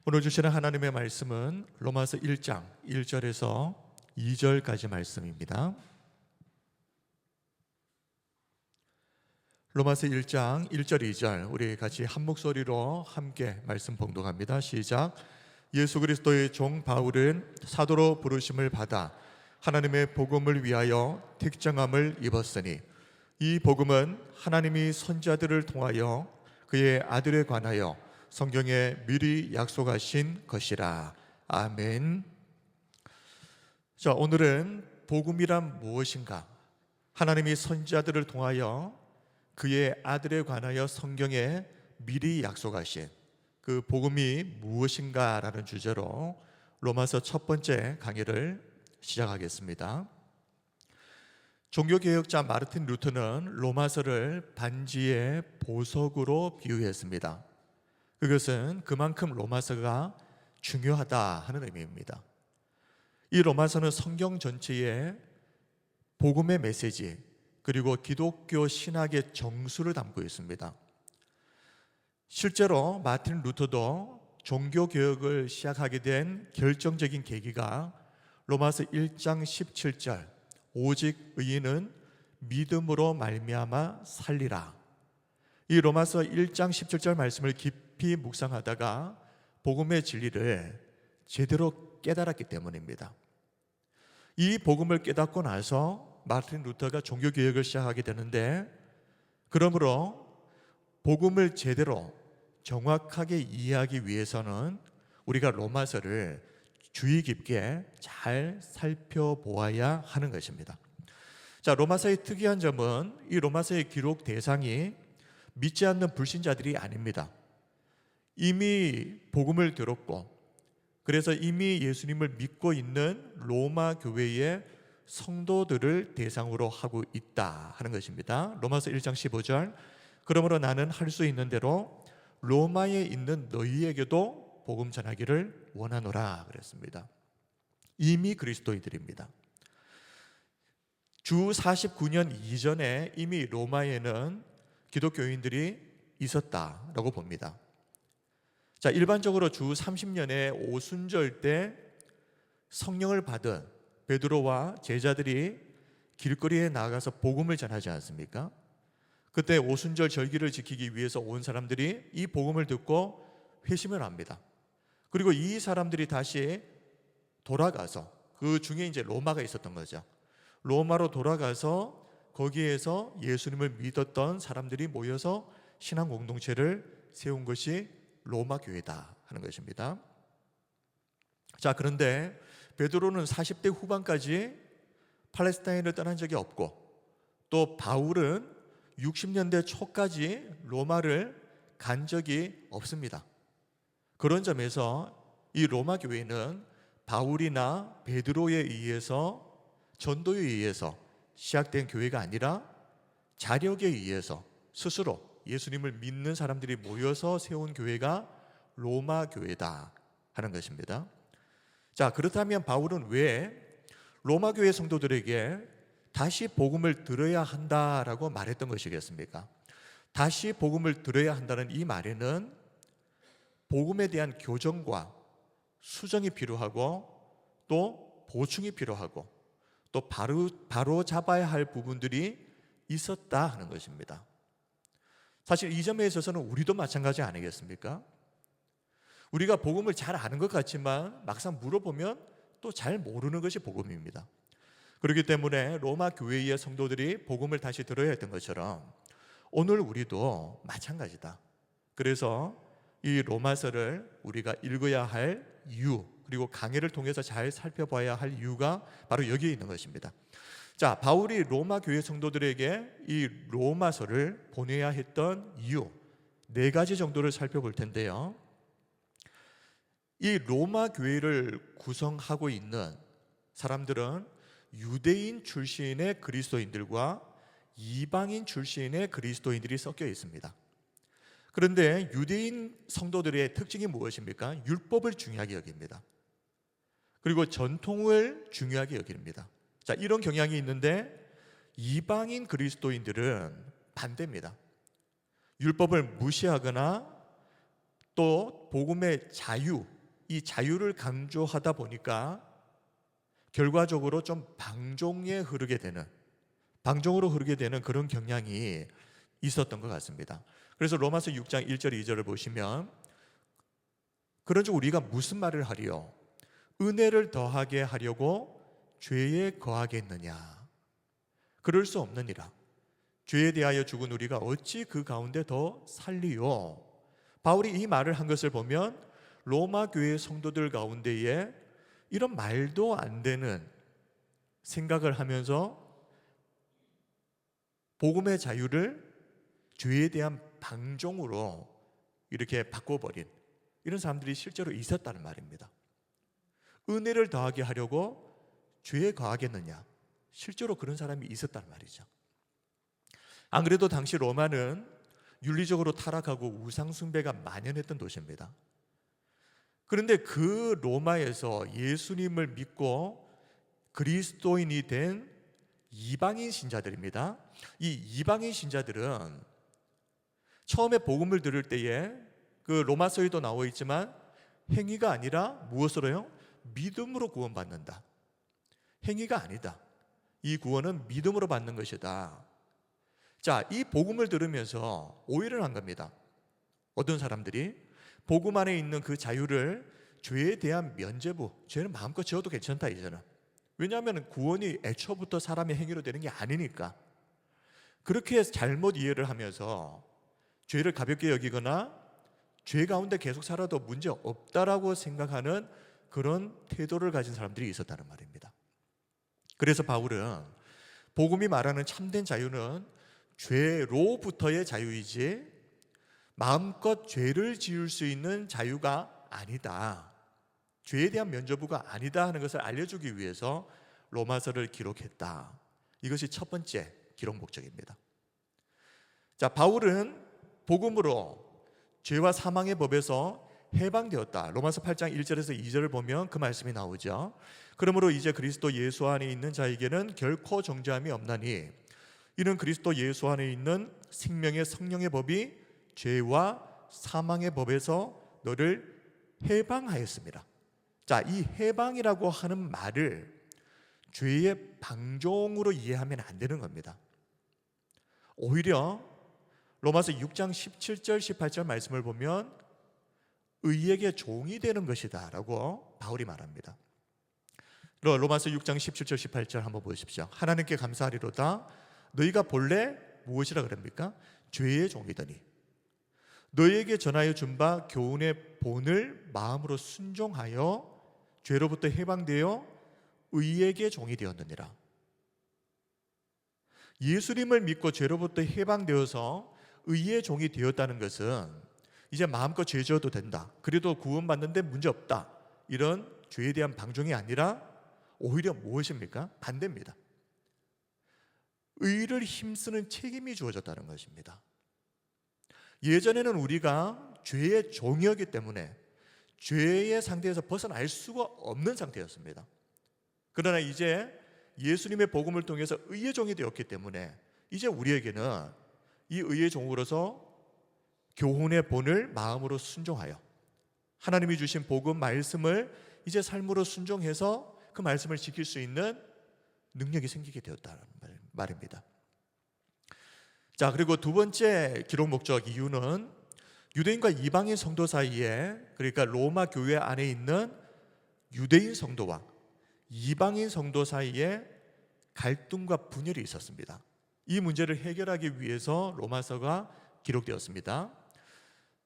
오늘 주시는 하나님의 말씀은 로마서 1장 1절에서 2절까지 말씀입니다. 로마서 1장 1절 2절 우리 같이 한 목소리로 함께 말씀 봉독합니다. 시작. 예수 그리스도의 종 바울은 사도로 부르심을 받아 하나님의 복음을 위하여 택정함을 입었으니 이 복음은 하나님이 선지자들을 통하여 그의 아들에 관하여 성경에 미리 약속하신 것이라. 아멘. 자, 오늘은 복음이란 무엇인가? 하나님이 선지자들을 통하여 그의 아들에 관하여 성경에 미리 약속하신 그 복음이 무엇인가라는 주제로 로마서 첫 번째 강의를 시작하겠습니다. 종교개혁자 마르틴 루터는 로마서를 반지의 보석으로 비유했습니다. 그것은 그만큼 로마서가 중요하다 하는 의미입니다. 이 로마서는 성경 전체에 복음의 메시지 그리고 기독교 신학의 정수를 담고 있습니다. 실제로 마틴 루터도 종교개혁을 시작하게 된 결정적인 계기가 로마서 1장 17절 오직 의인은 믿음으로 말미암아 살리라. 이 로마서 1장 17절 말씀을 깊이 묵상하다가 복음의 진리를 제대로 깨달았기 때문입니다. 이 복음을 깨닫고 나서 마틴 루터가 종교개혁을 시작하게 되는데, 그러므로 복음을 제대로 정확하게 이해하기 위해서는 우리가 로마서를 주의 깊게 잘 살펴보아야 하는 것입니다. 자, 로마서의 특이한 점은 이 로마서의 기록 대상이 믿지 않는 불신자들이 아닙니다. 이미 복음을 들었고 그래서 이미 예수님을 믿고 있는 로마 교회의 성도들을 대상으로 하고 있다 하는 것입니다. 로마서 1장 15절 그러므로 나는 할 수 있는 대로 로마에 있는 너희에게도 복음 전하기를 원하노라 그랬습니다. 이미 그리스도인들입니다. 주 49년 이전에 이미 로마에는 기독교인들이 있었다라고 봅니다. 자, 일반적으로 주 30년의 오순절 때 성령을 받은 베드로와 제자들이 길거리에 나가서 복음을 전하지 않습니까? 그때 오순절 절기를 지키기 위해서 온 사람들이 이 복음을 듣고 회심을 합니다. 그리고 이 사람들이 다시 돌아가서, 그 중에 이제 로마가 있었던 거죠. 로마로 돌아가서 거기에서 예수님을 믿었던 사람들이 모여서 신앙 공동체를 세운 것이 로마 교회다 하는 것입니다. 자, 그런데 베드로는 40대 후반까지 팔레스타인을 떠난 적이 없고, 또 바울은 60년대 초까지 로마를 간 적이 없습니다. 그런 점에서 이 로마 교회는 바울이나 베드로에 의해서, 전도에 의해서 시작된 교회가 아니라 자력에 의해서 스스로 예수님을 믿는 사람들이 모여서 세운 교회가 로마 교회다 하는 것입니다. 자, 그렇다면 바울은 왜 로마 교회 성도들에게 다시 복음을 들어야 한다라고 말했던 것이겠습니까? 다시 복음을 들어야 한다는 이 말에는 복음에 대한 교정과 수정이 필요하고 또 보충이 필요하고 또 바로 잡아야 할 부분들이 있었다 하는 것입니다. 사실 이 점에 있어서는 우리도 마찬가지 아니겠습니까? 우리가 복음을 잘 아는 것 같지만 막상 물어보면 또 잘 모르는 것이 복음입니다. 그렇기 때문에 로마 교회의 성도들이 복음을 다시 들어야 했던 것처럼 오늘 우리도 마찬가지다. 그래서 이 로마서를 우리가 읽어야 할 이유, 그리고 강해를 통해서 잘 살펴봐야 할 이유가 바로 여기에 있는 것입니다. 자, 바울이 로마 교회 성도들에게 이 로마서를 보내야 했던 이유 4가지 정도를 살펴볼 텐데요. 이 로마 교회를 구성하고 있는 사람들은 유대인 출신의 그리스도인들과 이방인 출신의 그리스도인들이 섞여 있습니다. 그런데 유대인 성도들의 특징이 무엇입니까? 율법을 중요하게 여깁니다. 그리고 전통을 중요하게 여깁니다. 자, 이런 경향이 있는데 이방인 그리스도인들은 반대입니다. 율법을 무시하거나 또 복음의 자유, 이 자유를 강조하다 보니까 결과적으로 좀 방종으로 흐르게 되는 그런 경향이 있었던 것 같습니다. 그래서 로마서 6장 1절 2절을 보시면, 그런즉 우리가 무슨 말을 하리요? 은혜를 더하게 하려고 죄에 거하겠느냐? 그럴 수 없느니라. 죄에 대하여 죽은 우리가 어찌 그 가운데 더 살리요? 바울이 이 말을 한 것을 보면 로마 교회 성도들 가운데에 이런 말도 안 되는 생각을 하면서 복음의 자유를 죄에 대한 방종으로 이렇게 바꿔버린 이런 사람들이 실제로 있었다는 말입니다. 은혜를 더하게 하려고 죄에 거하겠느냐? 실제로 그런 사람이 있었단 말이죠. 안 그래도 당시 로마는 윤리적으로 타락하고 우상숭배가 만연했던 도시입니다. 그런데 그 로마에서 예수님을 믿고 그리스도인이 된 이방인 신자들입니다. 이 이방인 신자들은 처음에 복음을 들을 때에 그 로마서에도 나와 있지만 행위가 아니라 무엇으로요? 믿음으로 구원받는다. 행위가 아니다. 이 구원은 믿음으로 받는 것이다. 자, 이 복음을 들으면서 오해를 한 겁니다. 어떤 사람들이 복음 안에 있는 그 자유를 죄에 대한 면죄부, 죄는 마음껏 지어도 괜찮다 이제는. 왜냐하면 구원이 애초부터 사람의 행위로 되는 게 아니니까. 그렇게 잘못 이해를 하면서 죄를 가볍게 여기거나 죄 가운데 계속 살아도 문제 없다라고 생각하는 그런 태도를 가진 사람들이 있었다는 말입니다. 그래서 바울은 복음이 말하는 참된 자유는 죄로부터의 자유이지 마음껏 죄를 지을 수 있는 자유가 아니다. 죄에 대한 면죄부가 아니다 하는 것을 알려주기 위해서 로마서를 기록했다. 이것이 첫 번째 기록 목적입니다. 자, 바울은 복음으로 죄와 사망의 법에서 해방되었다. 로마서 8장 1절에서 2절을 보면 그 말씀이 나오죠. 그러므로 이제 그리스도 예수 안에 있는 자에게는 결코 정죄함이 없나니 이는 그리스도 예수 안에 있는 생명의 성령의 법이 죄와 사망의 법에서 너를 해방하였습니다. 자, 이 해방이라고 하는 말을 죄의 방종으로 이해하면 안 되는 겁니다. 오히려 로마서 6장 17절 18절 말씀을 보면 의에게 종이 되는 것이다 라고 바울이 말합니다. 로마서 6장 17절 18절 한번 보십시오. 하나님께 감사하리로다. 너희가 본래 무엇이라 그럽니까? 죄의 종이더니 너희에게 전하여 준 바 교훈의 본을 마음으로 순종하여 죄로부터 해방되어 의에게 종이 되었느니라. 예수님을 믿고 죄로부터 해방되어서 의의 종이 되었다는 것은 이제 마음껏 죄 지어도 된다, 그래도 구원받는데 문제없다, 이런 죄에 대한 방종이 아니라 오히려 무엇입니까? 반대입니다. 의를 힘쓰는 책임이 주어졌다는 것입니다. 예전에는 우리가 죄의 종이었기 때문에 죄의 상태에서 벗어날 수가 없는 상태였습니다. 그러나 이제 예수님의 복음을 통해서 의의 종이 되었기 때문에 이제 우리에게는 이 의의 종으로서 교훈의 본을 마음으로 순종하여 하나님이 주신 복음 말씀을 이제 삶으로 순종해서 그 말씀을 지킬 수 있는 능력이 생기게 되었다는 말입니다. 자, 그리고 두 번째 기록 목적 이유는 유대인과 이방인 성도 사이에, 그러니까 로마 교회 안에 있는 유대인 성도와 이방인 성도 사이에 갈등과 분열이 있었습니다. 이 문제를 해결하기 위해서 로마서가 기록되었습니다.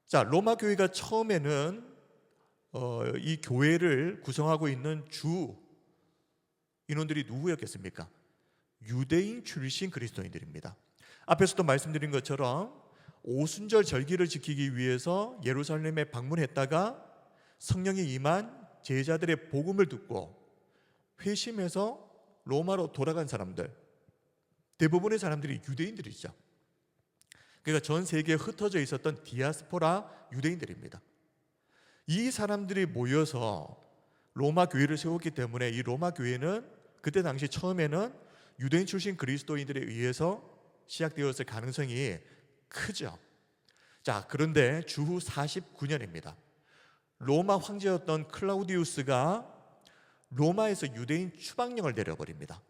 자, 로마 교회가 처음에는 이 교회를 구성하고 있는 주 인원들이 누구였겠습니까? 유대인 출신 그리스도인들입니다. 앞에서도 말씀드린 것처럼 오순절 절기를 지키기 위해서 예루살렘에 방문했다가 성령이 임한 제자들의 복음을 듣고 회심해서 로마로 돌아간 사람들, 대부분의 사람들이 유대인들이죠. 그러니까 전 세계에 흩어져 있었던 디아스포라 유대인들입니다. 이 사람들이 모여서 로마 교회를 세웠기 때문에 이 로마 교회는 그때 당시 처음에는 유대인 출신 그리스도인들에 의해서 시작되었을 가능성이 크죠. 자, 그런데 주후 49년입니다. 로마 황제였던 클라우디우스가 로마에서 유대인 추방령을 내려버립니다.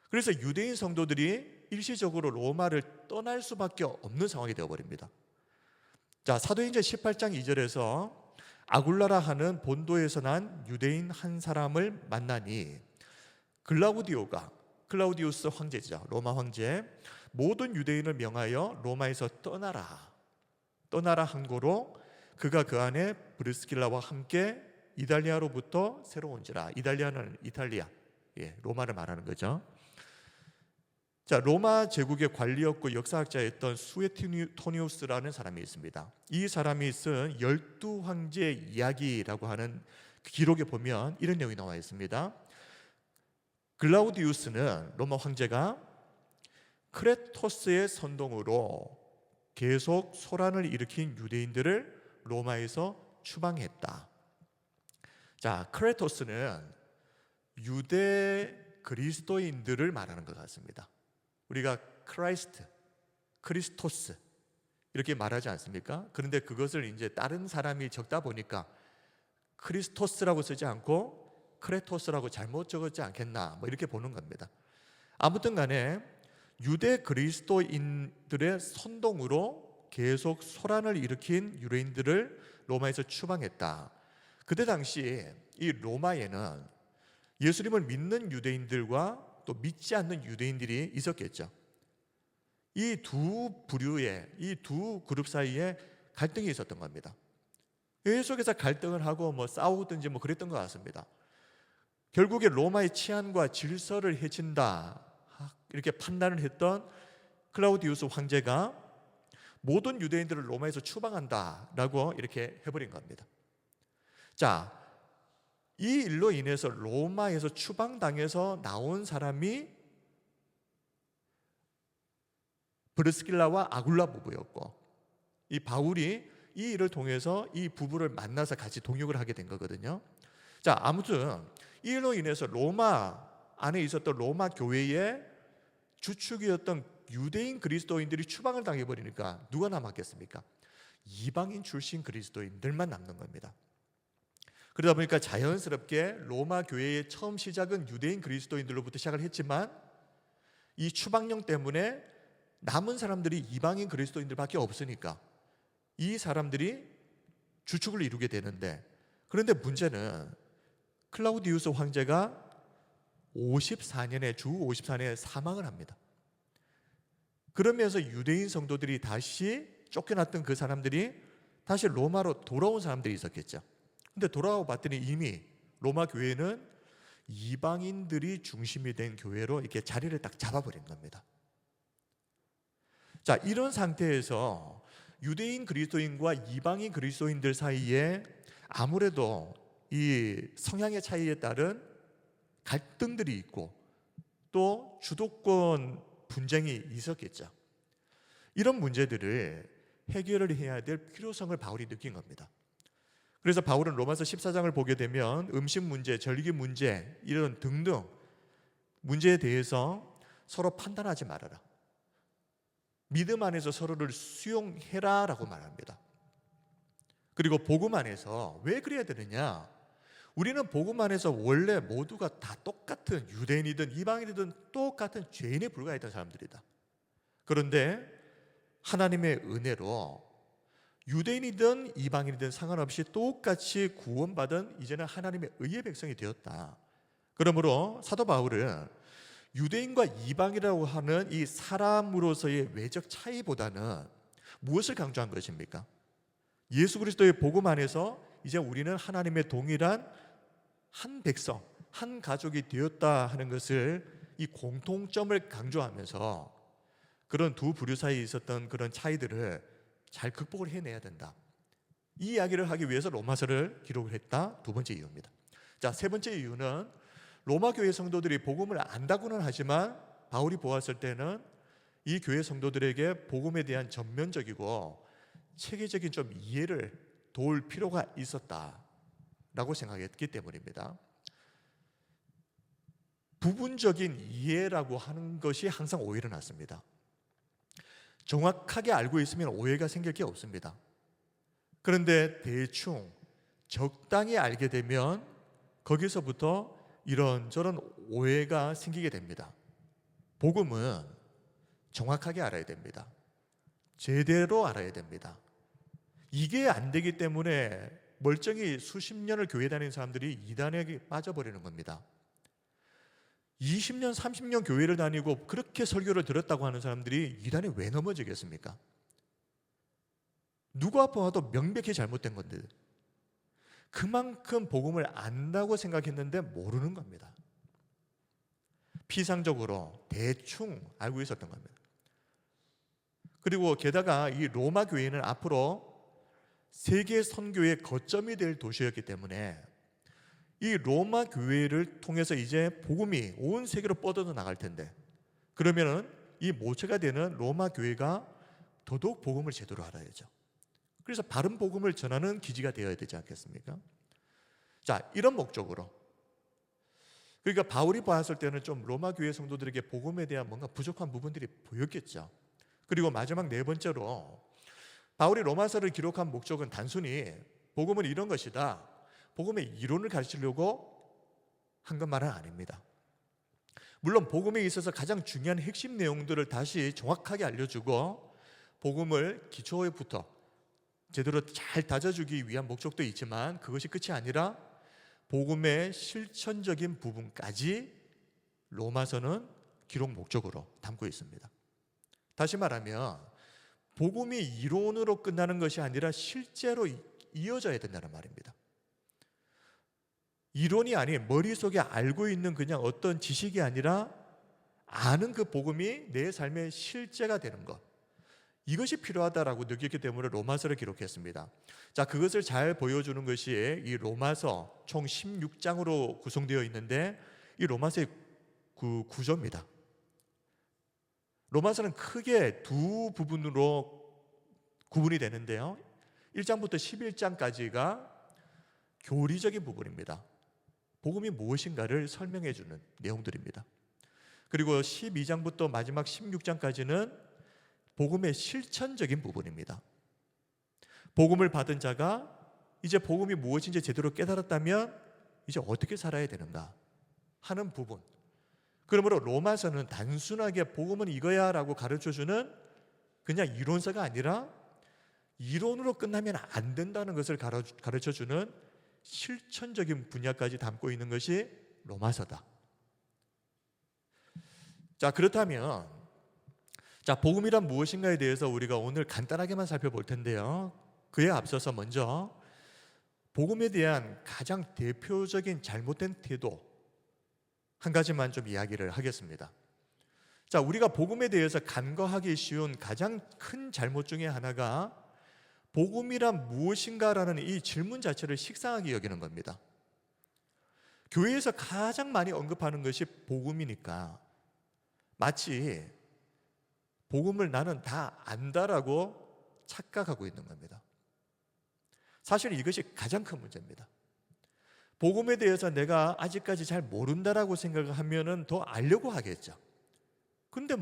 그래서 유대인 성도들이 일시적으로 로마를 떠날 수밖에 없는 상황이 되어버립니다. 자, 사도행전 18장 2절에서 아굴라라 하는 본도에서 난 유대인 한 사람을 만나니 클라우디우스 황제죠, 로마 황제, 모든 유대인을 명하여 로마에서 떠나라 한 고로 그가 그 안에 브리스길라와 함께 이달리아로부터 새로 온지라. 이달리아는 이탈리아, 로마를 말하는 거죠. 자, 로마 제국의 관리였고 역사학자였던 수에토니우스라는 사람이 있습니다. 이 사람이 쓴 12황제 이야기라고 하는 기록에 보면 이런 내용이 나와 있습니다. 클라우디우스는 로마 황제가 크레토스의 선동으로 계속 소란을 일으킨 유대인들을 로마에서 추방했다. 자, 크레토스는 유대 그리스도인들을 말하는 것 같습니다. 우리가 크리스토스 이렇게 말하지 않습니까? 그런데 그것을 이제 다른 사람이 적다 보니까 크리스토스라고 쓰지 않고 크레토스라고 잘못 적었지 않겠나, 이렇게 보는 겁니다. 아무튼 간에 유대 그리스도인들의 선동으로 계속 소란을 일으킨 유대인들을 로마에서 추방했다. 그때 당시 이 로마에는 예수님을 믿는 유대인들과 또 믿지 않는 유대인들이 있었겠죠. 이 두 부류의, 이 두 그룹 사이에 갈등이 있었던 겁니다. 계속해서 갈등을 하고 싸우든지 그랬던 것 같습니다. 결국에 로마의 치안과 질서를 해친다 이렇게 판단을 했던 클라우디우스 황제가 모든 유대인들을 로마에서 추방한다라고 이렇게 해버린 겁니다. 자, 이 일로 인해서 로마에서 추방당해서 나온 사람이 브리스길라와 아굴라 부부였고, 이 바울이 이 일을 통해서 이 부부를 만나서 같이 동역을 하게 된 거거든요. 자, 아무튼 이 일로 인해서 로마 안에 있었던 로마 교회의 주축이었던 유대인 그리스도인들이 추방을 당해버리니까 누가 남았겠습니까? 이방인 출신 그리스도인들만 남는 겁니다. 그러다 보니까 자연스럽게 로마 교회의 처음 시작은 유대인 그리스도인들로부터 시작을 했지만 이 추방령 때문에 남은 사람들이 이방인 그리스도인들밖에 없으니까 이 사람들이 주축을 이루게 되는데, 그런데 문제는 클라우디우스 황제가 주 54년에 사망을 합니다. 그러면서 유대인 성도들이 다시 쫓겨났던 그 사람들이 다시 로마로 돌아온 사람들이 있었겠죠. 근데 돌아와 봤더니 이미 로마 교회는 이방인들이 중심이 된 교회로 이렇게 자리를 딱 잡아버린 겁니다. 자, 이런 상태에서 유대인 그리스도인과 이방인 그리스도인들 사이에 아무래도 이 성향의 차이에 따른 갈등들이 있고 또 주도권 분쟁이 있었겠죠. 이런 문제들을 해결을 해야 될 필요성을 바울이 느낀 겁니다. 그래서 바울은 로마서 14장을 보게 되면 음식 문제, 절기 문제 이런 등등 문제에 대해서 서로 판단하지 말아라, 믿음 안에서 서로를 수용해라 라고 말합니다. 그리고 복음 안에서 왜 그래야 되느냐? 우리는 복음 안에서 원래 모두가 다 똑같은, 유대인이든 이방인이든 똑같은 죄인에 불과했던 사람들이다. 그런데 하나님의 은혜로 유대인이든 이방인이든 상관없이 똑같이 구원받은 이제는 하나님의 의의 백성이 되었다. 그러므로 사도 바울은 유대인과 이방이라고 하는 이 사람으로서의 외적 차이보다는 무엇을 강조한 것입니까? 예수 그리스도의 복음 안에서 이제 우리는 하나님의 동일한 한 백성, 한 가족이 되었다 하는 것을, 이 공통점을 강조하면서 그런 두 부류 사이에 있었던 그런 차이들을 잘 극복을 해내야 된다. 이 이야기를 하기 위해서 로마서를 기록을 했다. 두 번째 이유입니다. 자, 세 번째 이유는 로마 교회 성도들이 복음을 안다고는 하지만 바울이 보았을 때는 이 교회 성도들에게 복음에 대한 전면적이고 체계적인 좀 이해를 도울 필요가 있었다라고 생각했기 때문입니다. 부분적인 이해라고 하는 것이 항상 오해를 낳습니다. 정확하게 알고 있으면 오해가 생길 게 없습니다. 그런데 대충 적당히 알게 되면 거기서부터 이런저런 오해가 생기게 됩니다. 복음은 정확하게 알아야 됩니다. 제대로 알아야 됩니다. 이게 안 되기 때문에 멀쩡히 수십 년을 교회 다니는 사람들이 이단에 빠져버리는 겁니다. 20년, 30년 교회를 다니고 그렇게 설교를 들었다고 하는 사람들이 이단에 왜 넘어지겠습니까? 누가 봐도 명백히 잘못된 건데 그만큼 복음을 안다고 생각했는데 모르는 겁니다. 피상적으로 대충 알고 있었던 겁니다. 그리고 게다가 이 로마 교회는 앞으로 세계 선교의 거점이 될 도시였기 때문에 이 로마 교회를 통해서 이제 복음이 온 세계로 뻗어져 나갈 텐데, 그러면은 이 모체가 되는 로마 교회가 더더욱 복음을 제대로 알아야죠. 그래서 바른 복음을 전하는 기지가 되어야 되지 않겠습니까? 자, 이런 목적으로, 그러니까 바울이 봤을 때는 좀 로마 교회 성도들에게 복음에 대한 뭔가 부족한 부분들이 보였겠죠. 그리고 마지막 네 번째로 바울이 로마서를 기록한 목적은 단순히 복음은 이런 것이다, 복음의 이론을 가르치려고 한 것만은 아닙니다. 물론 복음에 있어서 가장 중요한 핵심 내용들을 다시 정확하게 알려주고 복음을 기초에부터 제대로 잘 다져주기 위한 목적도 있지만, 그것이 끝이 아니라 복음의 실천적인 부분까지 로마서는 기록 목적으로 담고 있습니다. 다시 말하면 복음이 이론으로 끝나는 것이 아니라 실제로 이어져야 된다는 말입니다. 이론이 아닌 머릿속에 알고 있는 그냥 어떤 지식이 아니라 아는 그 복음이 내 삶의 실제가 되는 것, 이것이 필요하다라고 느꼈기 때문에 로마서를 기록했습니다. 자, 그것을 잘 보여주는 것이 이 로마서 총 16장으로 구성되어 있는데, 이 로마서의 구조입니다. 로마서는 크게 두 부분으로 구분이 되는데요, 1장부터 11장까지가 교리적인 부분입니다. 복음이 무엇인가를 설명해 주는 내용들입니다. 그리고 12장부터 마지막 16장까지는 복음의 실천적인 부분입니다. 복음을 받은 자가 이제 복음이 무엇인지 제대로 깨달았다면 이제 어떻게 살아야 되는가 하는 부분. 그러므로 로마서는 단순하게 복음은 이거야 라고 가르쳐주는 그냥 이론서가 아니라 이론으로 끝나면 안 된다는 것을 가르쳐주는 실천적인 분야까지 담고 있는 것이 로마서다. 자, 그렇다면 복음이란 무엇인가에 대해서 우리가 오늘 간단하게만 살펴볼 텐데요, 그에 앞서서 먼저 복음에 대한 가장 대표적인 잘못된 태도 한 가지만 좀 이야기를 하겠습니다. 자, 우리가 복음에 대해서 간과하기 쉬운 가장 큰 잘못 중에 하나가 복음이란 무엇인가라는 이 질문 자체를 식상하게 여기는 겁니다. 교회에서 가장 많이 언급하는 것이 복음이니까 마치 복음을 나는 다 안다라고 착각하고 있는 겁니다. 사실 이것이 가장 큰 문제입니다. 복음에 대해서 내가 아직까지 잘 모른다라고 생각을 하면은 더 알려고 하겠죠. 근데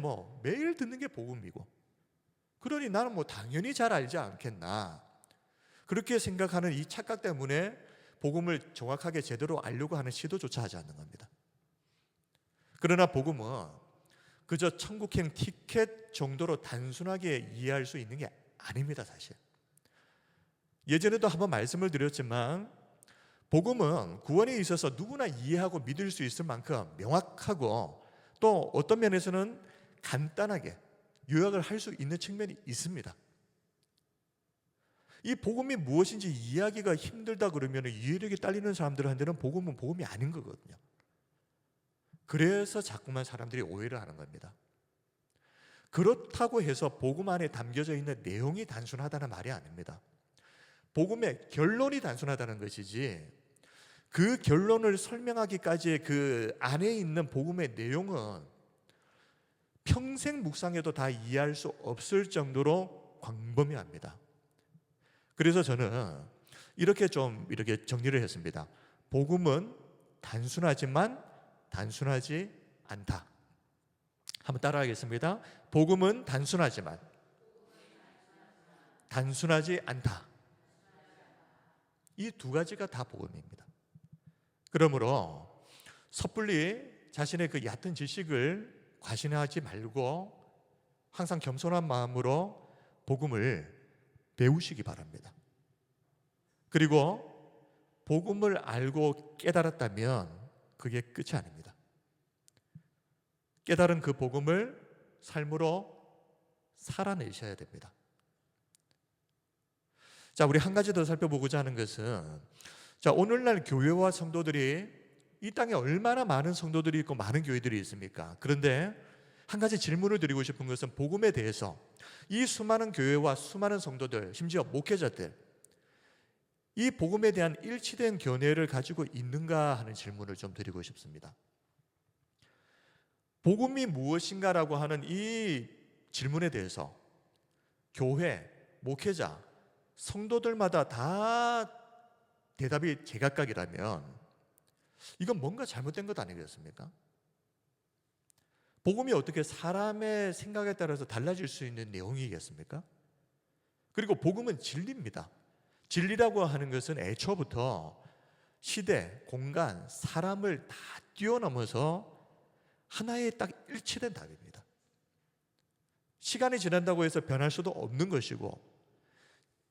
매일 듣는 게 복음이고, 그러니 나는 당연히 잘 알지 않겠나, 그렇게 생각하는 이 착각 때문에 복음을 정확하게 제대로 알려고 하는 시도조차 하지 않는 겁니다. 그러나 복음은 그저 천국행 티켓 정도로 단순하게 이해할 수 있는 게 아닙니다. 사실 예전에도 한번 말씀을 드렸지만, 복음은 구원에 있어서 누구나 이해하고 믿을 수 있을 만큼 명확하고, 또 어떤 면에서는 간단하게 요약을 할 수 있는 측면이 있습니다. 이 복음이 무엇인지 이해하기가 힘들다 그러면 이해력이 딸리는 사람들한테는 복음은 복음이 아닌 거거든요. 그래서 자꾸만 사람들이 오해를 하는 겁니다. 그렇다고 해서 복음 안에 담겨져 있는 내용이 단순하다는 말이 아닙니다. 복음의 결론이 단순하다는 것이지, 그 결론을 설명하기까지의 그 안에 있는 복음의 내용은 평생 묵상해도 다 이해할 수 없을 정도로 광범위합니다. 그래서 저는 이렇게 정리를 했습니다. 복음은 단순하지만 단순하지 않다. 한번 따라하겠습니다. 복음은 단순하지만 단순하지 않다. 이 두 가지가 다 복음입니다. 그러므로 섣불리 자신의 그 얕은 지식을 과신하지 말고 항상 겸손한 마음으로 복음을 배우시기 바랍니다. 그리고 복음을 알고 깨달았다면 그게 끝이 아닙니다. 깨달은 그 복음을 삶으로 살아내셔야 됩니다. 자, 우리 한 가지 더 살펴보고자 하는 것은, 자, 오늘날 교회와 성도들이 이 땅에 얼마나 많은 성도들이 있고 많은 교회들이 있습니까? 그런데 한 가지 질문을 드리고 싶은 것은 복음에 대해서 이 수많은 교회와 수많은 성도들, 심지어 목회자들, 이 복음에 대한 일치된 견해를 가지고 있는가 하는 질문을 좀 드리고 싶습니다. 복음이 무엇인가라고 하는 이 질문에 대해서 교회, 목회자, 성도들마다 다 대답이 제각각이라면 이건 뭔가 잘못된 것 아니겠습니까? 복음이 어떻게 사람의 생각에 따라서 달라질 수 있는 내용이겠습니까? 그리고 복음은 진리입니다. 진리라고 하는 것은 애초부터 시대, 공간, 사람을 다 뛰어넘어서 하나의 딱 일치된 답입니다. 시간이 지난다고 해서 변할 수도 없는 것이고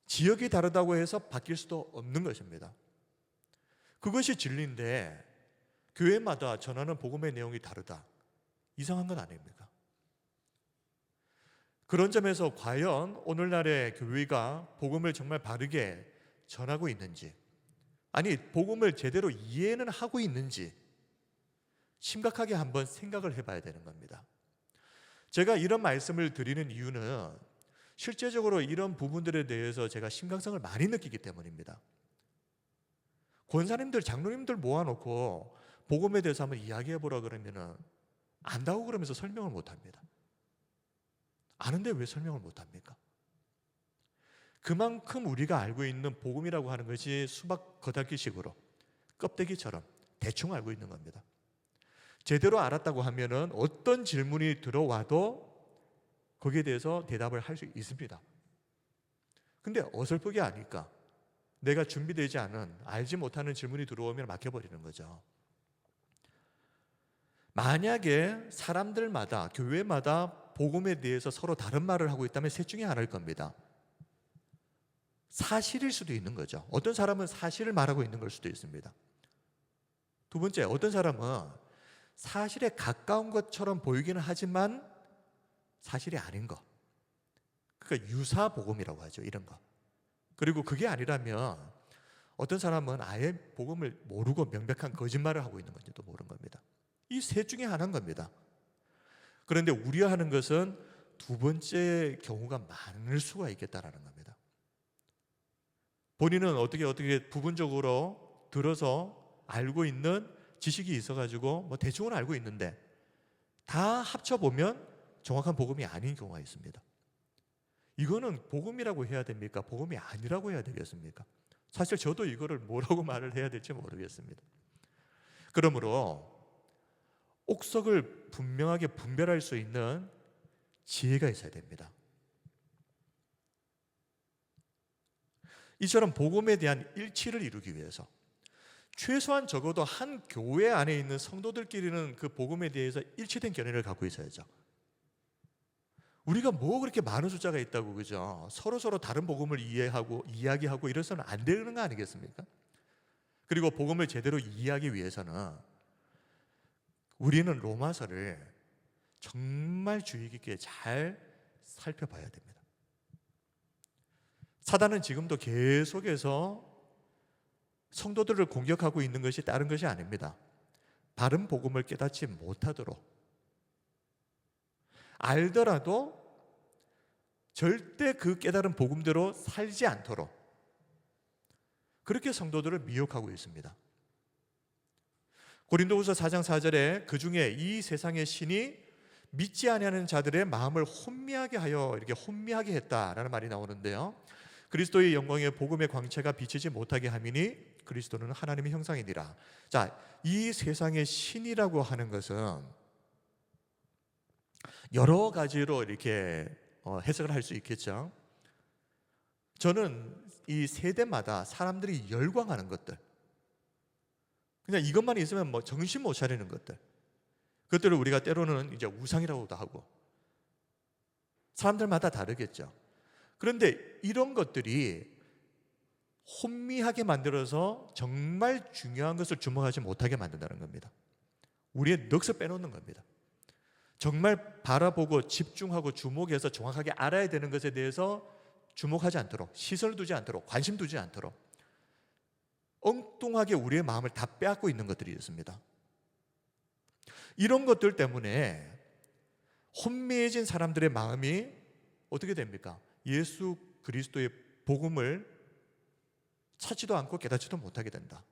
지역이 다르다고 해서 바뀔 수도 없는 것입니다. 그것이 진리인데 교회마다 전하는 복음의 내용이 다르다. 이상한 건 아닙니까? 그런 점에서 과연 오늘날의 교회가 복음을 정말 바르게 전하고 있는지, 아니 복음을 제대로 이해는 하고 있는지 심각하게 한번 생각을 해봐야 되는 겁니다. 제가 이런 말씀을 드리는 이유는 실제적으로 이런 부분들에 대해서 제가 심각성을 많이 느끼기 때문입니다. 권사님들, 장로님들 모아놓고 복음에 대해서 한번 이야기해보라 그러면은 안다고 그러면서 설명을 못합니다. 아는데 왜 설명을 못합니까? 그만큼 우리가 알고 있는 복음이라고 하는 것이 수박 겉핥기식으로 껍데기처럼 대충 알고 있는 겁니다. 제대로 알았다고 하면은 어떤 질문이 들어와도 거기에 대해서 대답을 할 수 있습니다. 근데 어설프게 아니까 내가 준비되지 않은, 알지 못하는 질문이 들어오면 막혀버리는 거죠. 만약에 사람들마다, 교회마다 복음에 대해서 서로 다른 말을 하고 있다면 셋 중에 하나일 겁니다. 사실일 수도 있는 거죠. 어떤 사람은 사실을 말하고 있는 걸 수도 있습니다. 두 번째, 어떤 사람은 사실에 가까운 것처럼 보이기는 하지만 사실이 아닌 것. 그러니까 유사복음이라고 하죠. 이런 거. 그리고 그게 아니라면 어떤 사람은 아예 복음을 모르고 명백한 거짓말을 하고 있는 건지도 모르는 겁니다. 이 셋 중에 하나인 겁니다. 그런데 우려하는 것은 두 번째 경우가 많을 수가 있겠다라는 겁니다. 본인은 어떻게 부분적으로 들어서 알고 있는 지식이 있어가지고 뭐 대충은 알고 있는데 다 합쳐보면 정확한 복음이 아닌 경우가 있습니다. 이거는 복음이라고 해야 됩니까? 복음이 아니라고 해야 되겠습니까? 사실 저도 이거를 뭐라고 말을 해야 될지 모르겠습니다. 그러므로 옥석을 분명하게 분별할 수 있는 지혜가 있어야 됩니다. 이처럼 복음에 대한 일치를 이루기 위해서 최소한 적어도 한 교회 안에 있는 성도들끼리는 그 복음에 대해서 일치된 견해를 갖고 있어야죠. 우리가 뭐 그렇게 많은 숫자가 있다고, 그죠? 서로 다른 복음을 이야기하고 이래서는 안 되는 거 아니겠습니까? 그리고 복음을 제대로 이해하기 위해서는 우리는 로마서를 정말 주의 깊게 잘 살펴봐야 됩니다. 사단은 지금도 계속해서 성도들을 공격하고 있는 것이 다른 것이 아닙니다. 바른 복음을 깨닫지 못하도록, 알더라도 절대 그 깨달은 복음대로 살지 않도록 그렇게 성도들을 미혹하고 있습니다. 고린도후서 4장 4절에 그 중에 이 세상의 신이 믿지 아니하는 자들의 마음을 혼미하게 하여 이렇게 혼미하게 했다라는 말이 나오는데요. 그리스도의 영광의 복음의 광채가 비치지 못하게 함이니 그리스도는 하나님의 형상이니라. 자, 이 세상의 신이라고 하는 것은 여러 가지로 이렇게 해석을 할 수 있겠죠. 저는 이 세대마다 사람들이 열광하는 것들, 그냥 이것만 있으면 뭐 정신 못 차리는 것들, 그것들을 우리가 때로는 이제 우상이라고도 하고, 사람들마다 다르겠죠. 그런데 이런 것들이 혼미하게 만들어서 정말 중요한 것을 주목하지 못하게 만든다는 겁니다. 우리의 넋을 빼놓는 겁니다. 정말 바라보고 집중하고 주목해서 정확하게 알아야 되는 것에 대해서 주목하지 않도록, 시선을 두지 않도록, 관심 두지 않도록 엉뚱하게 우리의 마음을 다 빼앗고 있는 것들이 있습니다. 이런 것들 때문에 혼미해진 사람들의 마음이 어떻게 됩니까? 예수 그리스도의 복음을 찾지도 않고 깨닫지도 못하게 된다.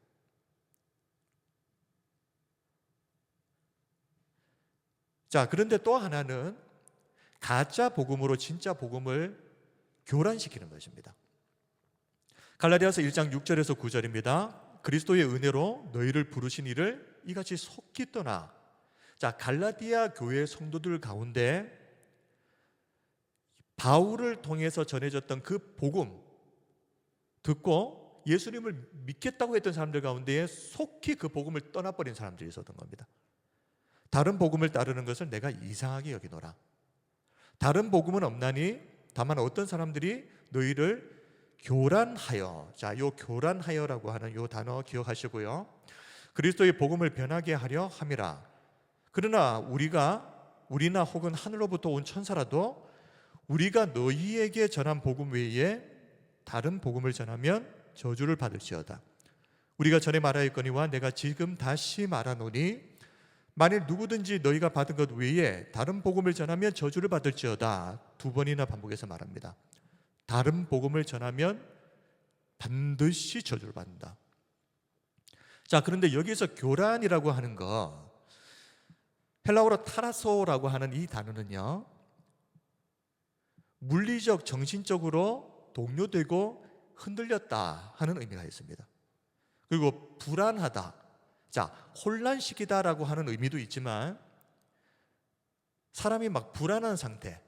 자, 그런데 또 하나는 가짜 복음으로 진짜 복음을 교란시키는 것입니다. 갈라디아서 1장 6절에서 9절입니다. 그리스도의 은혜로 너희를 부르신 이를 이같이 속히 떠나. 자, 갈라디아 교회 성도들 가운데 바울을 통해서 전해졌던 그 복음 듣고 예수님을 믿겠다고 했던 사람들 가운데에 속히 그 복음을 떠나버린 사람들이 있었던 겁니다. 다른 복음을 따르는 것을 내가 이상하게 여기노라. 다른 복음은 없나니 다만 어떤 사람들이 너희를 교란하여, 자, 요 교란하여라고 하는 요 단어 기억하시고요. 그리스도의 복음을 변하게 하려 함이라. 그러나 우리나 혹은 하늘로부터 온 천사라도 우리가 너희에게 전한 복음 외에 다른 복음을 전하면 저주를 받을지어다. 우리가 전에 말하였거니와 내가 지금 다시 말하노니 만일 누구든지 너희가 받은 것 외에 다른 복음을 전하면 저주를 받을지어다. 2번이나 반복해서 말합니다. 다른 복음을 전하면 반드시 저주를 받는다. 자, 그런데 여기서 교란이라고 하는 거, 헬라어로 타라소라고 하는 이 단어는요, 물리적, 정신적으로 동요되고 흔들렸다 하는 의미가 있습니다. 그리고 불안하다, 자, 혼란시키다라고 하는 의미도 있지만 사람이 막 불안한 상태,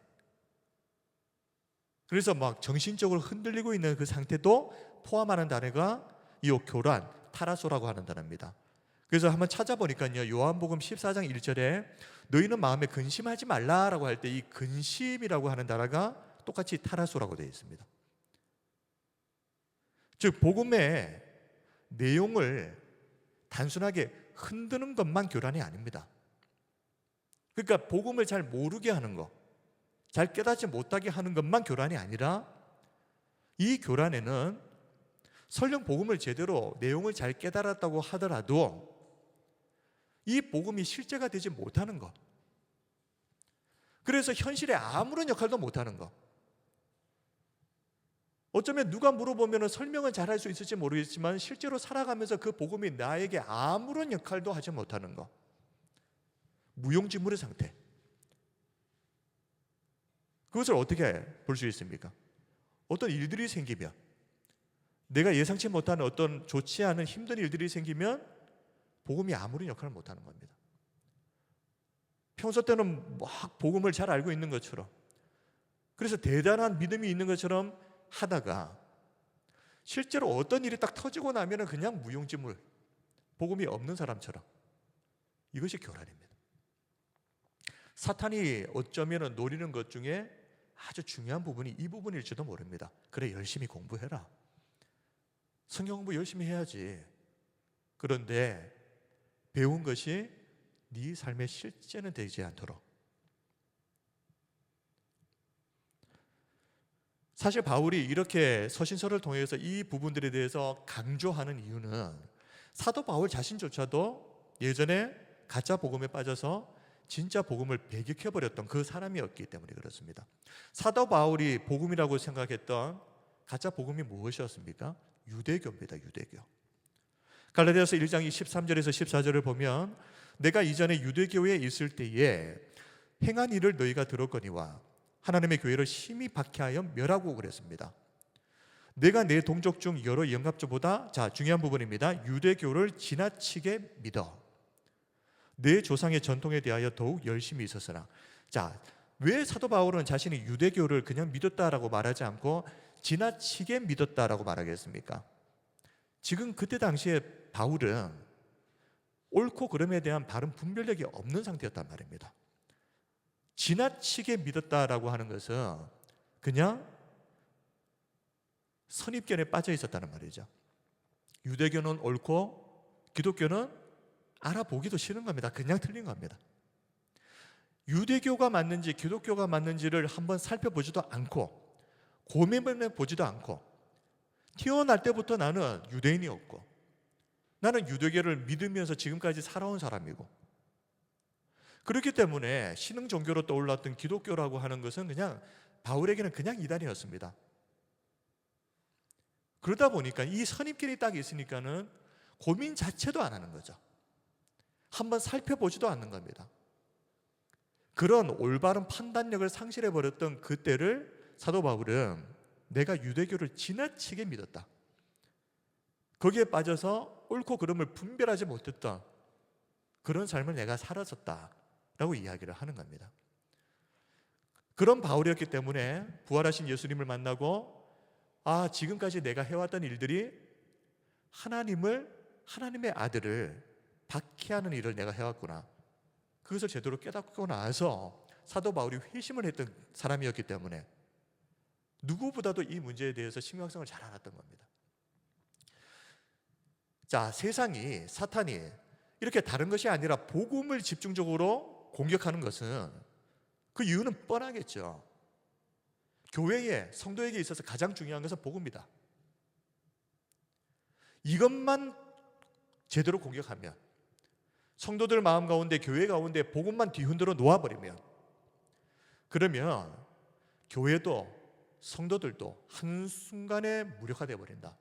그래서 막 정신적으로 흔들리고 있는 그 상태도 포함하는 단어가 이 교란, 타라소라고 하는 단어입니다. 그래서 한번 찾아보니까요, 요한복음 14장 1절에 너희는 마음에 근심하지 말라라고 할 때 이 근심이라고 하는 단어가 똑같이 타라소라고 되어 있습니다. 즉 복음의 내용을 단순하게 흔드는 것만 교란이 아닙니다. 그러니까 복음을 잘 모르게 하는 것, 잘 깨닫지 못하게 하는 것만 교란이 아니라 이 교란에는 설령 복음을 제대로 내용을 잘 깨달았다고 하더라도 이 복음이 실제가 되지 못하는 것, 그래서 현실에 아무런 역할도 못하는 것, 어쩌면 누가 물어보면 설명은 잘할 수 있을지 모르겠지만 실제로 살아가면서 그 복음이 나에게 아무런 역할도 하지 못하는 것, 무용지물의 상태. 그것을 어떻게 볼 수 있습니까? 어떤 일들이 생기면, 내가 예상치 못한 어떤 좋지 않은 힘든 일들이 생기면 복음이 아무런 역할을 못하는 겁니다. 평소 때는 막 복음을 잘 알고 있는 것처럼, 그래서 대단한 믿음이 있는 것처럼 하다가 실제로 어떤 일이 딱 터지고 나면 그냥 무용지물, 복음이 없는 사람처럼. 이것이 교란입니다. 사탄이 어쩌면 노리는 것 중에 아주 중요한 부분이 이 부분일지도 모릅니다. 그래, 열심히 공부해라. 성경 공부 열심히 해야지. 그런데 배운 것이 네 삶의 실제는 되지 않도록. 사실 바울이 이렇게 서신서를 통해서 이 부분들에 대해서 강조하는 이유는 사도 바울 자신조차도 예전에 가짜 복음에 빠져서 진짜 복음을 배격해버렸던 그 사람이었기 때문에 그렇습니다. 사도 바울이 복음이라고 생각했던 가짜 복음이 무엇이었습니까? 유대교입니다. 유대교. 갈라디아서 1장 13절에서 14절을 보면 내가 이전에 유대교에 있을 때에 행한 일을 너희가 들었거니와 하나님의 교회를 심히 박해하여 멸하고 그랬습니다. 내가 내 동족 중 여러 영갑자보다, 자, 중요한 부분입니다, 유대교를 지나치게 믿어 내 조상의 전통에 대하여 더욱 열심히 있었으나. 자, 왜 사도 바울은 자신이 유대교를 그냥 믿었다라고 말하지 않고 지나치게 믿었다라고 말하겠습니까? 지금 그때 당시에 바울은 옳고 그름에 대한 바른 분별력이 없는 상태였단 말입니다. 지나치게 믿었다라고 하는 것은 그냥 선입견에 빠져 있었다는 말이죠. 유대교는 옳고 기독교는 알아보기도 싫은 겁니다. 그냥 틀린 겁니다. 유대교가 맞는지 기독교가 맞는지를 한번 살펴보지도 않고 고민해 보지도 않고 태어날 때부터 나는 유대인이었고 나는 유대교를 믿으면서 지금까지 살아온 사람이고, 그렇기 때문에 신흥 종교로 떠올랐던 기독교라고 하는 것은 그냥 바울에게는 그냥 이단이었습니다. 그러다 보니까 이 선입견이 딱 있으니까는 고민 자체도 안 하는 거죠. 한번 살펴보지도 않는 겁니다. 그런 올바른 판단력을 상실해버렸던 그때를 사도 바울은 내가 유대교를 지나치게 믿었다, 거기에 빠져서 옳고 그름을 분별하지 못했던 그런 삶을 내가 살았었다라고 이야기를 하는 겁니다. 그런 바울이었기 때문에 부활하신 예수님을 만나고 지금까지 내가 해왔던 일들이 하나님의 아들을 박해하는 일을 내가 해왔구나, 그것을 제대로 깨닫고 나서 사도 바울이 회심을 했던 사람이었기 때문에 누구보다도 이 문제에 대해서 심각성을 잘 알았던 겁니다. 자, 세상이, 사탄이 이렇게 다른 것이 아니라 복음을 집중적으로 공격하는 것은 그 이유는 뻔하겠죠. 교회에, 성도에게 있어서 가장 중요한 것은 복음이다. 이것만 제대로 공격하면, 성도들 마음 가운데, 교회 가운데 복음만 뒤흔들어 놓아버리면, 그러면 교회도 성도들도 한순간에 무력화되어 버린다.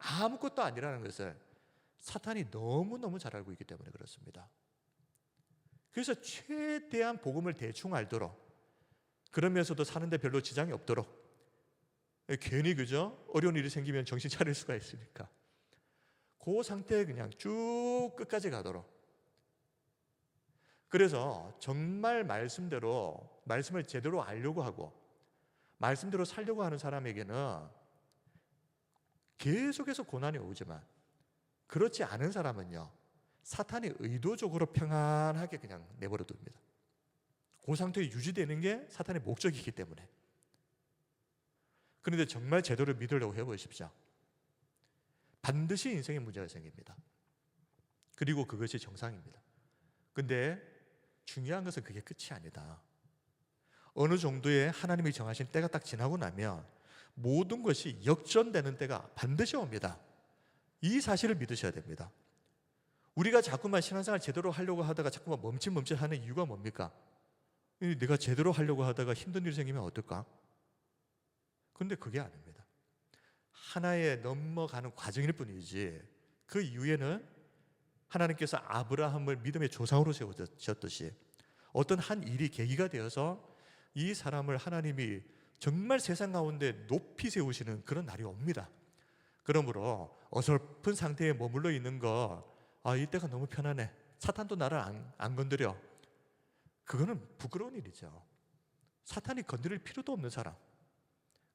아무것도 아니라는 것을 사탄이 너무너무 잘 알고 있기 때문에 그렇습니다. 그래서 최대한 복음을 대충 알도록, 그러면서도 사는데 별로 지장이 없도록, 괜히 그죠? 어려운 일이 생기면 정신 차릴 수가 있으니까 그 상태에 그냥 쭉 끝까지 가도록. 그래서 정말 말씀을 제대로 알려고 하고 말씀대로 살려고 하는 사람에게는 계속해서 고난이 오지만, 그렇지 않은 사람은요, 사탄이 의도적으로 평안하게 그냥 내버려 둡니다. 그 상태에 유지되는 게 사탄의 목적이기 때문에. 그런데 정말 제대로 믿으려고 해보십시오. 반드시 인생에 문제가 생깁니다. 그리고 그것이 정상입니다. 근데 중요한 것은 그게 끝이 아니다. 어느 정도의 하나님이 정하신 때가 딱 지나고 나면 모든 것이 역전되는 때가 반드시 옵니다. 이 사실을 믿으셔야 됩니다. 우리가 자꾸만 신앙생활 제대로 하려고 하다가 자꾸만 멈칫멈칫하는 이유가 뭡니까? 내가 제대로 하려고 하다가 힘든 일이 생기면 어떨까? 근데 그게 아닙니다. 하나에 넘어가는 과정일 뿐이지, 그 이후에는 하나님께서 아브라함을 믿음의 조상으로 세우셨듯이 어떤 한 일이 계기가 되어서 이 사람을 하나님이 정말 세상 가운데 높이 세우시는 그런 날이 옵니다. 그러므로 어설픈 상태에 머물러 있는 거, 이때가 너무 편하네, 사탄도 나를 안 건드려, 그거는 부끄러운 일이죠. 사탄이 건드릴 필요도 없는 사람,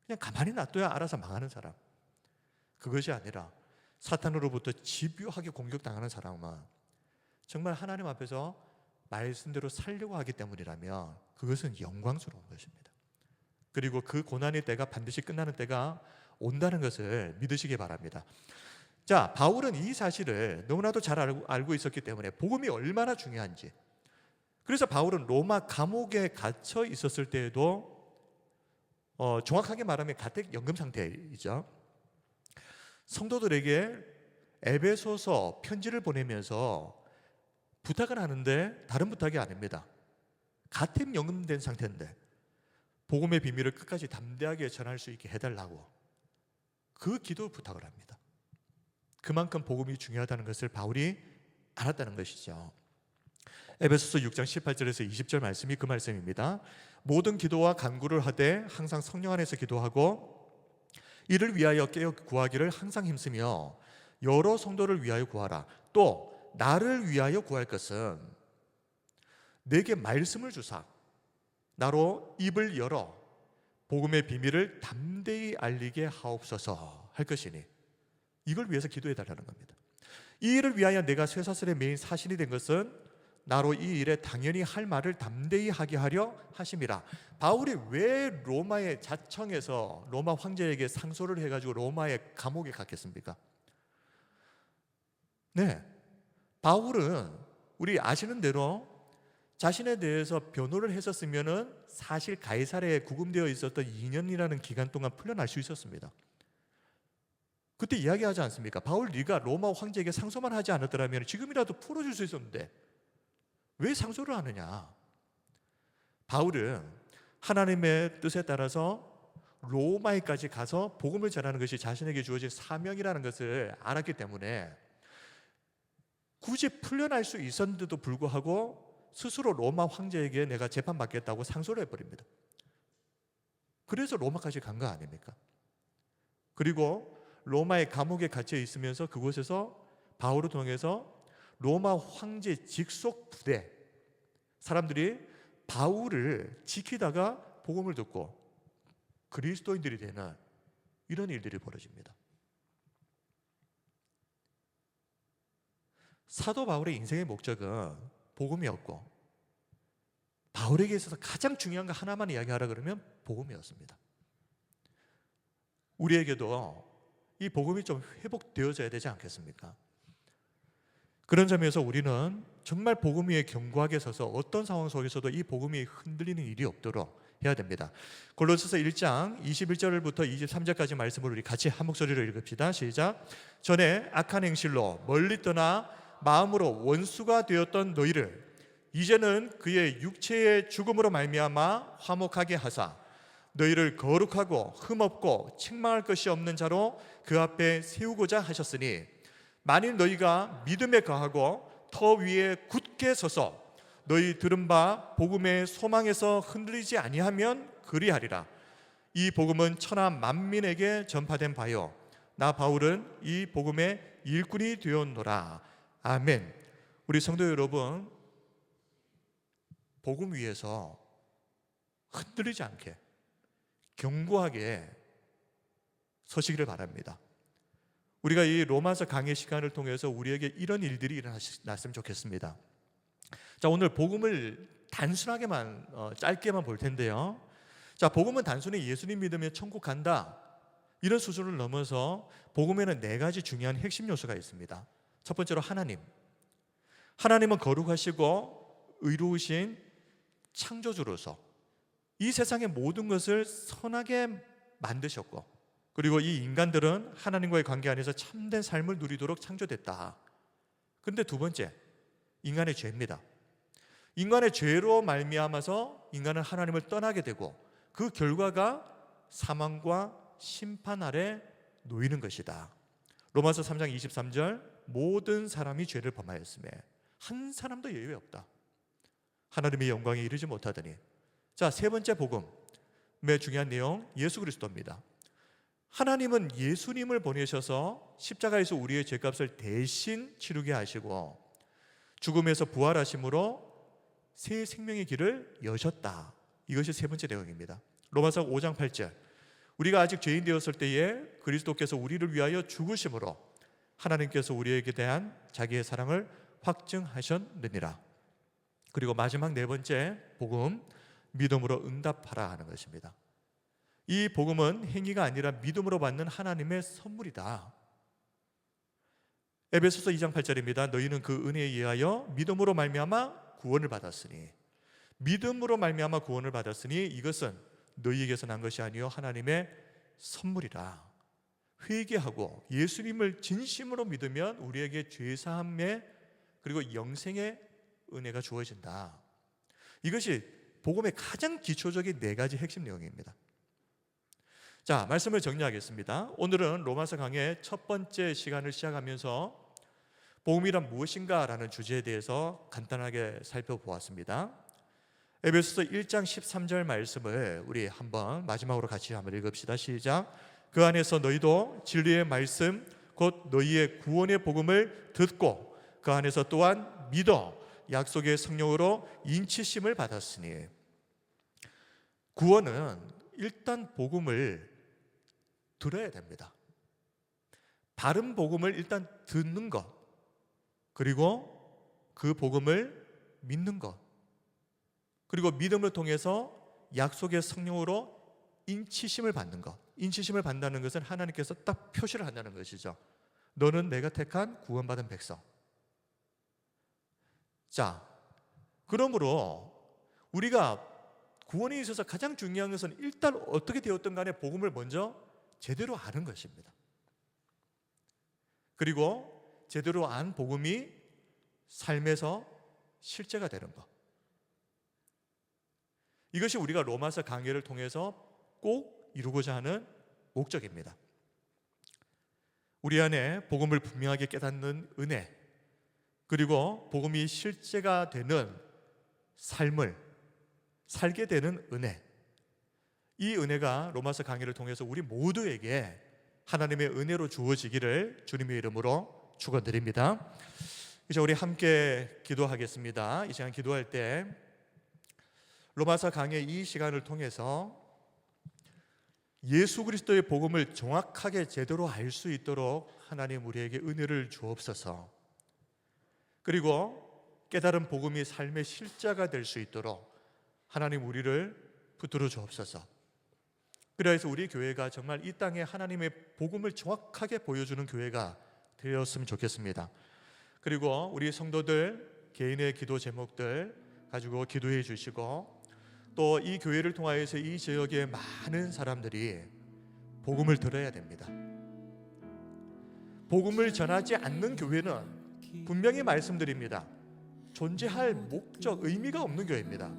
그냥 가만히 놔둬야 알아서 망하는 사람, 그것이 아니라 사탄으로부터 집요하게 공격당하는 사람은 정말 하나님 앞에서 말씀대로 살려고 하기 때문이라면 그것은 영광스러운 것입니다. 그리고 그 고난의 때가 반드시 끝나는 때가 온다는 것을 믿으시기 바랍니다. 자, 바울은 이 사실을 너무나도 잘 알고 있었기 때문에 복음이 얼마나 중요한지, 그래서 바울은 로마 감옥에 갇혀 있었을 때에도 정확하게 말하면 가택 연금 상태이죠. 성도들에게 에베소서 편지를 보내면서 부탁을 하는데 다른 부탁이 아닙니다. 가택 연금된 상태인데 복음의 비밀을 끝까지 담대하게 전할 수 있게 해달라고 그 기도 부탁을 합니다. 그만큼 복음이 중요하다는 것을 바울이 알았다는 것이죠. 에베소서 6장 18절에서 20절 말씀이 그 말씀입니다. 모든 기도와 간구를 하되 항상 성령 안에서 기도하고 이를 위하여 깨어 구하기를 항상 힘쓰며 여러 성도를 위하여 구하라. 또 나를 위하여 구할 것은 내게 말씀을 주사 나로 입을 열어 복음의 비밀을 담대히 알리게 하옵소서 할 것이니 이걸 위해서 기도해 달라는 겁니다. 이 일을 위하여 내가 쇠사슬의 메인 사신이 된 것은 나로 이 일에 당연히 할 말을 담대히 하게 하려 하심이라. 바울이 왜 로마의 자청에서 로마 황제에게 상소를 해가지고 로마의 감옥에 갔겠습니까? 네, 바울은 우리 아시는 대로 자신에 대해서 변호를 했었으면은 사실 가이사랴에 구금되어 있었던 2년이라는 기간 동안 풀려날 수 있었습니다. 그때 이야기하지 않습니까? 바울, 네가 로마 황제에게 상소만 하지 않았더라면 지금이라도 풀어줄 수 있었는데 왜 상소를 하느냐? 바울은 하나님의 뜻에 따라서 로마에까지 가서 복음을 전하는 것이 자신에게 주어진 사명이라는 것을 알았기 때문에 굳이 풀려날 수 있었는데도 불구하고 스스로 로마 황제에게 내가 재판받겠다고 상소를 해버립니다. 그래서 로마까지 간 거 아닙니까? 그리고 로마의 감옥에 갇혀 있으면서 그곳에서 바울을 통해서 로마 황제 직속 부대 사람들이 바울을 지키다가 복음을 듣고 그리스도인들이 되는 이런 일들이 벌어집니다. 사도 바울의 인생의 목적은 복음이었고 바울에게 있어서 가장 중요한 거 하나만 이야기하라 그러면 복음이었습니다. 우리에게도 이 복음이 좀 회복되어져야 되지 않겠습니까? 그런 점에서 우리는 정말 복음 위에 견고하게 서서 어떤 상황 속에서도 이 복음이 흔들리는 일이 없도록 해야 됩니다. 골로새서 1장 21절부터 23절까지 말씀을 우리 같이 한 목소리로 읽읍시다. 시작. 전에 악한 행실로 멀리 떠나 마음으로 원수가 되었던 너희를 이제는 그의 육체의 죽음으로 말미암아 화목하게 하사 너희를 거룩하고 흠없고 책망할 것이 없는 자로 그 앞에 세우고자 하셨으니 만일 너희가 믿음에 거하고 터 위에 굳게 서서 너희 들은 바 복음의 소망에서 흔들리지 아니하면 그리하리라. 이 복음은 천하 만민에게 전파된 바요 나 바울은 이 복음의 일꾼이 되었노라. 아멘. 우리 성도 여러분, 복음 위에서 흔들리지 않게 견고하게 서시기를 바랍니다. 우리가 이 로마서 강의 시간을 통해서 우리에게 이런 일들이 일어났으면 좋겠습니다. 자, 오늘 복음을 단순하게만 짧게만 볼 텐데요. 자, 복음은 단순히 예수님 믿으면 천국 간다 이런 수준을 넘어서 복음에는 4가지 중요한 핵심 요소가 있습니다. 첫 번째로 하나님은 거룩하시고 의로우신 창조주로서 이 세상의 모든 것을 선하게 만드셨고 그리고 이 인간들은 하나님과의 관계 안에서 참된 삶을 누리도록 창조됐다. 그런데 두 번째, 인간의 죄입니다. 인간의 죄로 말미암아서 인간은 하나님을 떠나게 되고 그 결과가 사망과 심판 아래 놓이는 것이다. 로마서 3장 23절 모든 사람이 죄를 범하였으며 한 사람도 예외 없다. 하나님의 영광에 이르지 못하더니. 자, 세 번째 복음의 중요한 내용, 예수 그리스도입니다. 하나님은 예수님을 보내셔서 십자가에서 우리의 죄값을 대신 치르게 하시고 죽음에서 부활하심으로 새 생명의 길을 여셨다. 이것이 세 번째 내용입니다. 로마서 5장 8절 우리가 아직 죄인 되었을 때에 그리스도께서 우리를 위하여 죽으심으로 하나님께서 우리에게 대한 자기의 사랑을 확증하셨느니라. 그리고 마지막 네 번째 복음, 믿음으로 응답하라 하는 것입니다. 이 복음은 행위가 아니라 믿음으로 받는 하나님의 선물이다. 에베소서 2장 8절입니다. 너희는 그 은혜에 의하여 믿음으로 말미암아 구원을 받았으니 믿음으로 말미암아 구원을 받았으니 이것은 너희에게서 난 것이 아니요 하나님의 선물이라. 회개하고 예수님을 진심으로 믿으면 우리에게 죄사함의 그리고 영생의 은혜가 주어진다. 이것이 복음의 가장 기초적인 4가지 핵심 내용입니다. 자, 말씀을 정리하겠습니다. 오늘은 로마서 강의 첫 번째 시간을 시작하면서 복음이란 무엇인가 라는 주제에 대해서 간단하게 살펴보았습니다. 에베소서 1장 13절 말씀을 우리 한번 마지막으로 같이 한번 읽읍시다. 시작. 그 안에서 너희도 진리의 말씀 곧 너희의 구원의 복음을 듣고 그 안에서 또한 믿어 약속의 성령으로 인치심을 받았으니. 구원은 일단 복음을 들어야 됩니다. 바른 복음을 일단 듣는 것, 그리고 그 복음을 믿는 것, 그리고 믿음을 통해서 약속의 성령으로 인치심을 받는 것. 인치심을 받는다는 것은 하나님께서 딱 표시를 한다는 것이죠. 너는 내가 택한 구원받은 백성. 자, 그러므로 우리가 구원에 있어서 가장 중요한 것은 일단 어떻게 되었든 간에 복음을 먼저 제대로 아는 것입니다. 그리고 제대로 안 복음이 삶에서 실제가 되는 것. 이것이 우리가 로마서 강해를 통해서 꼭 이루고자 하는 목적입니다. 우리 안에 복음을 분명하게 깨닫는 은혜, 그리고 복음이 실제가 되는 삶을 살게 되는 은혜, 이 은혜가 로마서 강해를 통해서 우리 모두에게 하나님의 은혜로 주어지기를 주님의 이름으로 축원드립니다. 이제 우리 함께 기도하겠습니다. 이 시간 기도할 때 로마서 강해 이 시간을 통해서 예수 그리스도의 복음을 정확하게 제대로 알 수 있도록 하나님 우리에게 은혜를 주옵소서. 그리고 깨달은 복음이 삶의 실제가 될 수 있도록 하나님 우리를 붙들어 주옵소서. 그래서 우리 교회가 정말 이 땅에 하나님의 복음을 정확하게 보여주는 교회가 되었으면 좋겠습니다. 그리고 우리 성도들 개인의 기도 제목들 가지고 기도해 주시고, 또 이 교회를 통하여서 이 지역의 많은 사람들이 복음을 들어야 됩니다. 복음을 전하지 않는 교회는 분명히 말씀드립니다. 존재할 목적, 의미가 없는 교회입니다.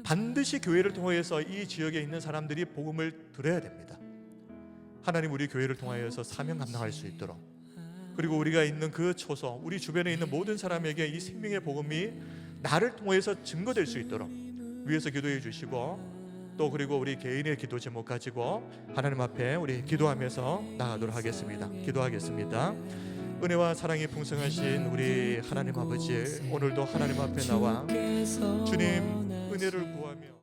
반드시 교회를 통하여서 이 지역에 있는 사람들이 복음을 들어야 됩니다. 하나님 우리 교회를 통하여서 사명 감당할 수 있도록, 그리고 우리가 있는 그 초소, 우리 주변에 있는 모든 사람에게 이 생명의 복음이 나를 통해서 증거될 수 있도록 위에서 기도해 주시고, 또 그리고 우리 개인의 기도 제목 가지고 하나님 앞에 우리 기도하면서 나가도록 하겠습니다. 기도하겠습니다. 은혜와 사랑이 풍성하신 우리 하나님 아버지, 오늘도 하나님 앞에 나와 주님 은혜를 구하며